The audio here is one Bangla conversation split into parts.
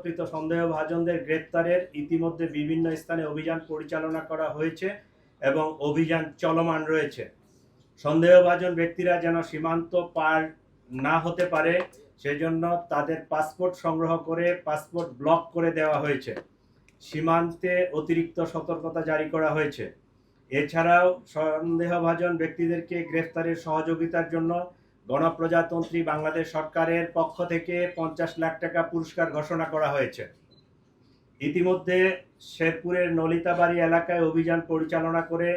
কৃত সন্দেহভাজনদের গ্রেপ্তারের ইতিমধ্যে বিভিন্ন স্থানে অভিযান পরিচালনা করা হয়েছে এবং অভিযান চলমান রয়েছে। সন্দেহভাজন ব্যক্তিরা যেন সীমান্ত পার না হতে পারে সেজন্য তাদের পাসপোর্ট সংগ্রহ করে পাসপোর্ট ব্লক করে দেওয়া হয়েছে। সীমান্তে অতিরিক্ত সতর্কতা জারি করা হয়েছে। এছাড়াও সন্দেহভাজন ব্যক্তিদেরকে গ্রেফতারের সহযোগিতার জন্য গণপ্রজাতন্ত্রী বাংলাদেশ সরকারের পক্ষ থেকে 50 লাখ টাকা পুরস্কার ঘোষণা করা হয়েছে। ইতিমধ্যে শেরপুরের নলিতাবাড়ি এলাকায় অভিযান পরিচালনা করে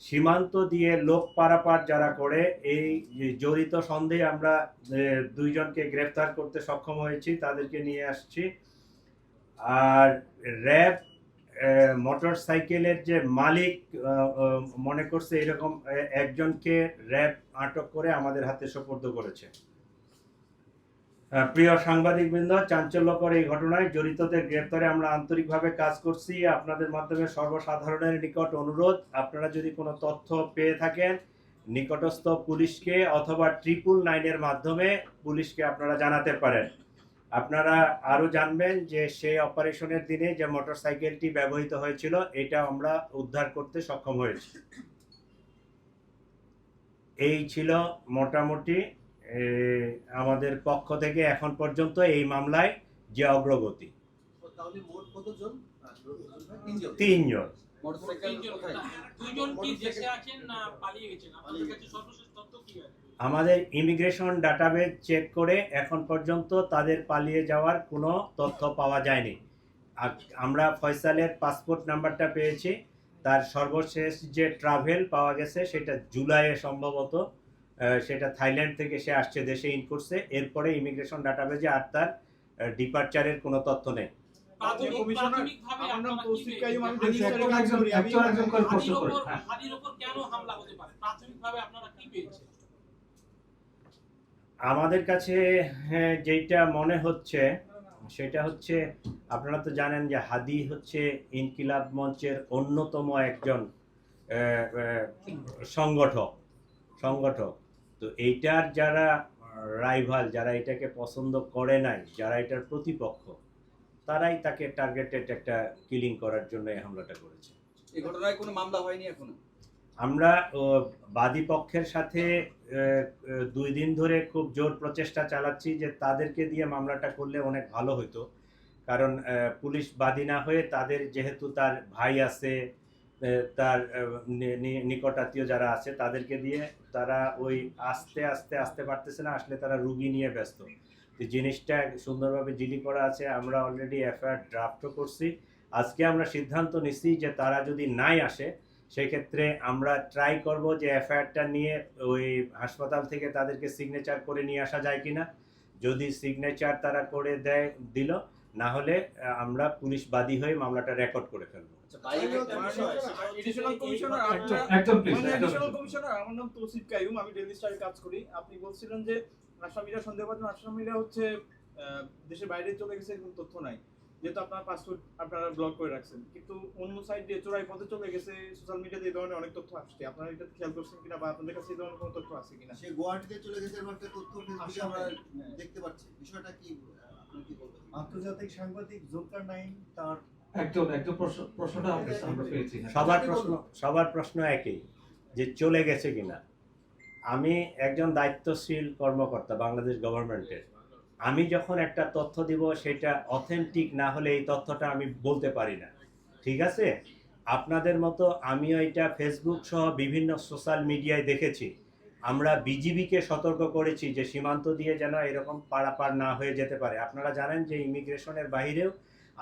সীমান্ত দিয়ে লোক পারাপার যারা করে এই জড়িত সন্দেহে আমরা 2 জনকে গ্রেফতার করতে সক্ষম হয়েছি, তাদেরকে নিয়ে আসছি। আর র্যাব মোটর সাইকেলের যে মালিক মনে করছে এরকম একজনকে র্যাব আটক করে আমাদের হাতে সোপর্দ করেছে। প্রিয় সাংবাদিকবৃন্দ, চাঞ্চল্যকর এই ঘটনায় জড়িতদের গ্রেফতারে আমরা আন্তরিকভাবে কাজ করছি। আপনাদের মাধ্যমে সর্বসাধারণের নিকট অনুরোধ, আপনারা যদি কোনো তথ্য পেয়ে থাকেন নিকটস্থ পুলিশকে অথবা 999-এর মাধ্যমে পুলিশকে আপনারা জানাতে পারেন। আপনারা আরো জানবেন যে সেই অপারেশনের দিনে যে মোটরসাইকেলটি ব্যবহৃত হয়েছিল এটা আমরা উদ্ধার করতে সক্ষম হয়েছি। এই ছিল মোটামুটি আমাদের পক্ষ থেকে এখন পর্যন্ত এই মামলায় যে অগ্রগতি। তিনজন। আমাদের ইমিগ্রেশন ডাটাবেজ চেক করে এখন পর্যন্ত তাদের পালিয়ে যাওয়ার কোনো তথ্য পাওয়া যায়নি। আমরা ফয়সালের পাসপোর্ট নাম্বারটা পেয়েছি, তার সর্বশেষ যে ট্রাভেল পাওয়া গেছে সেটা জুলাইয়ে সম্ভবত, সেটা থাইল্যান্ড থেকে সে আসছে, দেশে ইন করছে। এরপরে ইমিগ্রেশন ডাটাবেজে আর তার ডিপারচারের কোনো তথ্য নেই। আমাদের কাছে যেটা মনে হচ্ছে সেটা হচ্ছে, আপনারা তো জানেন যে হাদি হচ্ছে ইনকিলাব মঞ্চের অন্যতম একজন সংগঠক। তো এইটার যারা রাইভাল, যারা এটাকে পছন্দ করে নাই, যারা এটার প্রতিপক্ষ, তারাই তাকে টার্গেটেড একটা কিলিং করার জন্য এই হামলাটা করেছে। এই ঘটনায় কোনো মামলা হয়নি এখনো? আমরা বাদী পক্ষের সাথে 2 দিন ধরে খুব জোর প্রচেষ্টা চালাচ্ছি যে তাদেরকে দিয়ে মামলাটা করলে অনেক ভালো হতো। কারণ পুলিশ বাদী না হয়ে তাদের যেহেতু তার ভাই আছে, তার নিকট আত্মীয় যারা আছে তাদেরকে দিয়ে তারা ওই আসতে পারতেছে না, আসলে তারা রুগী নিয়ে ব্যস্ত। জিনিসটা সুন্দরভাবে জিডি করা আছে, আমরা অলরেডি এফআইআর ড্রাফটও করছি। আজকে আমরা সিদ্ধান্ত নিচ্ছি যে তারা যদি নাই আসে সেক্ষেত্রে আমরা ট্রাই করব যে এফআইআরটা নিয়ে ওই হাসপাতাল থেকে তাদেরকে সিগনেচার করে নিয়ে আসা যায় কিনা। যদি সিগনেচার তারা করে দিল, না হলে আমরা পুলিশ বাদী হয়ে মামলাটা রেকর্ড করে ফেলবো। আমার নাম তৌসিফ কাইয়ুম, আমি ডেইলি স্টারে কাজ করি। আপনি বলছিলেন যে আসামিরা সন্দেহভাজন আসামিরা হচ্ছে দেশের বাইরে চলে গেছে, এরকম তথ্য নাই, যেহেতু আপনার পাসপোর্ট আপনারা ব্লক করে রাখছেন। কিন্তু অন্য সাইড দিয়ে চোরাই পথে চলে গেছে, সোশ্যাল মিডিয়াতে এই ধরনের অনেক তথ্য আসছে। আপনারা এটা খেয়াল করছেন কিনা বা আপনাদের কাছে এই ধরনের কোনো তথ্য আছে কিনা? সে গুয়াহাটিতে চলে গেছে এর একটা তথ্য ফেসবুকে আমরা দেখতে পাচ্ছি। বিষয়টা কি, আপনি কি বলবেন? আন্তর্জাতিক সাংবাদিক জুলকার নাইন তার একদম প্রশ্নটা আমরা পেয়েছি। সবার প্রশ্ন একই, যে চলে গেছে কিনা। আমি একজন দায়িত্বশীল কর্মকর্তা বাংলাদেশ গভর্নমেন্টের, আমি যখন একটা তথ্য দিব সেটা অথেন্টিক না হলে এই তথ্যটা আমি বলতে পারি না, ঠিক আছে? আপনাদের মতো আমিও এটা ফেসবুক সহ বিভিন্ন সোশ্যাল মিডিয়ায় দেখেছি। আমরা বিজিবিকে সতর্ক করেছি যে সীমান্ত দিয়ে যেন এরকম পারাপার না হয়ে যেতে পারে। আপনারা জানেন যে ইমিগ্রেশনের বাইরেও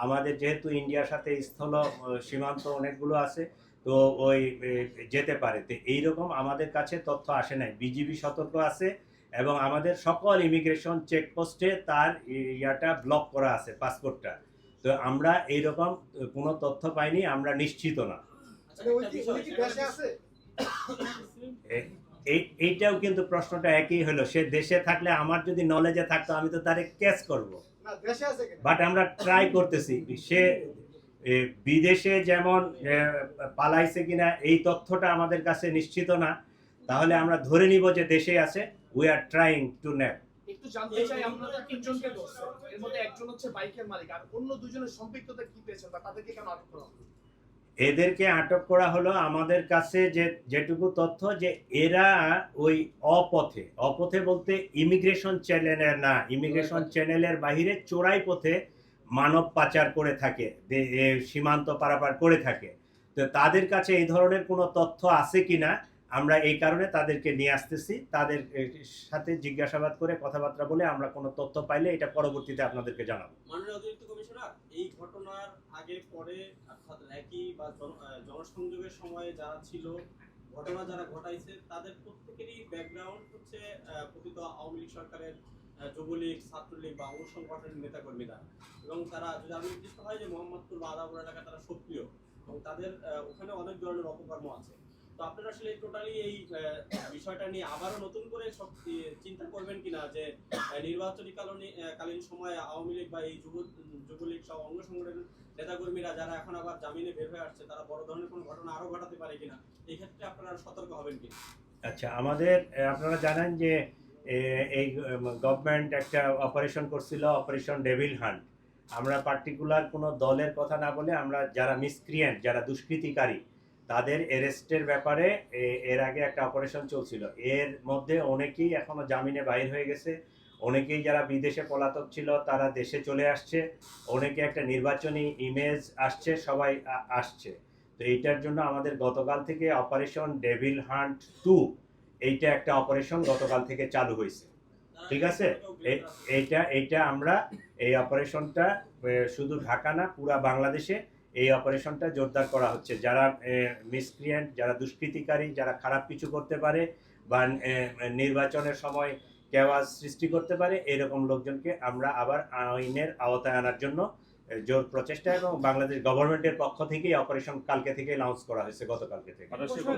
আমাদের যেহেতু ইন্ডিয়ার সাথে স্থল সীমান্ত অনেকগুলো আছে, তো ওই যেতে পারে। তো এইরকম আমাদের কাছে তথ্য আসে নাই। বিজিবি সতর্ক আছে এবং আমাদের সকল ইমিগ্রেশন চেকপোস্টে তার ইয়াটা ব্লক করা আছে, পাসপোর্টটা। তো আমরা এইরকম কোনো তথ্য পাইনি, আমরা নিশ্চিত না। এইটাও কিন্তু প্রশ্নটা একই হলো, সে দেশে থাকলে আমার যদি নলেজে থাকতো আমি তো তারে কেস করব, বাট আমরা ট্রাই করতেছি। সে বিদেশে যেমন পালাইছে কিনা এই তথ্যটা আমাদের কাছে নিশ্চিত না, তাহলে আমরা ধরে নিব যে দেশে আছে। We are trying to nap. একটু জানতে চাই, আপনারা তিনজনকে ধরছেন, এর মধ্যে একজন হচ্ছে বাইকের মালিক, আর অন্য দুজনের সম্পৃক্ততা কি পেয়েছেন বা তাদেরকে কেন আটক করা হলো? এদেরকে আটক করা হলো আমাদের কাছে যেটুকু তথ্য যে এরা ওই অপথে বলতে ইমিগ্রেশন চ্যানেলের না, ইমিগ্রেশন চ্যানেলের বাইরে চোরাই পথে মানব পাচার করে থাকে, সীমান্ত পারাপার করে থাকে। তো তাদের কাছে এই ধরনের কোনো তথ্য আছে কিনা আমরা এই কারণে তাদেরকে নিয়ে আসতেছি, তাদের সাথে জিজ্ঞাসাবাদ করে কথাবার্তা বলে আমরা কোনো তথ্য পাইলে এটা পরবর্তীতে আপনাদেরকে জানাবো। মাননীয় অতিরিক্ত কমিশনার, এই ঘটনার আগে পরে অর্থাৎ একই বা জনসংযোগের সময়ে যারা ছিল, ঘটনা যারা ঘটাইছে, তাদের প্রত্যেকেরই ব্যাকগ্রাউন্ড হচ্ছে প্রকৃত আওয়ামী লীগ সরকারের যুবলীগ, ছাত্রলীগ বা অঙ্গ সংগঠনের নেতাকর্মীরা, এবং তারা যদি আমি নির্দিষ্ট হয় যে মোহাম্মদপুর বা আদাপুর এলাকায় তারা সক্রিয়, এবং তাদের ওখানে অনেক ধরনের অপকর্ম আছে। তো আপনারা আসলে টোটালি এই বিষয়টা নিয়ে আবারও নতুন করে সব চিন্তা করবেন কিনা যে নির্বাচনী কালীন সময়ে আওয়ামী লীগ বা এই যুবলীগ সহ অঙ্গ সংগঠনের নেতাকর্মীরা যারা এখন আবার জামিনে বের হয়ে আসছে, তারা বড় ধরনের কোনো ঘটনা আরো ঘটাতে পারে কিনা, এই ক্ষেত্রে আপনারা সতর্ক হবেন কিনা? আচ্ছা, আমাদের আপনারা জানেন যে এই গভর্নমেন্ট একটা অপারেশন করছিল, অপারেশন ডেভিল হান্ট। আমরা পার্টিকুলার কোনো দলের কথা না বলে আমরা যারা মিসক্রিয়েন্ট, যারা দুষ্কৃতিকারী, তাদের অ্যারেস্টের ব্যাপারে এর আগে একটা অপারেশন চলছিল। এর মধ্যে অনেকেই এখনো জামিনে বাইর হয়ে গেছে, অনেকেই যারা বিদেশে পলাতক ছিল তারা দেশে চলে আসছে, অনেকে একটা নির্বাচনী ইমেজ আসছে, সবাই আসছে। তো এইটার জন্য আমাদের গতকাল থেকে অপারেশন ডেভিল হান্ট 2 এইটা একটা অপারেশন গতকাল থেকে চালু হয়েছে। ঠিক আছে, এইটা আমরা এই অপারেশনটা শুধু ঢাকা না, পুরা বাংলাদেশে এই অপারেশনটা জোরদার করা হচ্ছে। যারা মিসক্রিয়েন্ট, যারা দুষ্কৃতিকারী, যারা খারাপ কিছু করতে পারে বা নির্বাচনের সময় কেওয়াস সৃষ্টি করতে পারে, এরকম লোকজনকে আমরা আবার আইনের আওতায় আনার জন্য জোর প্রচেষ্টা, এবং বাংলাদেশ গভর্নমেন্টের পক্ষ থেকে অপারেশন কালকে থেকে লঞ্চ করা হয়েছে, গতকালকে থেকে।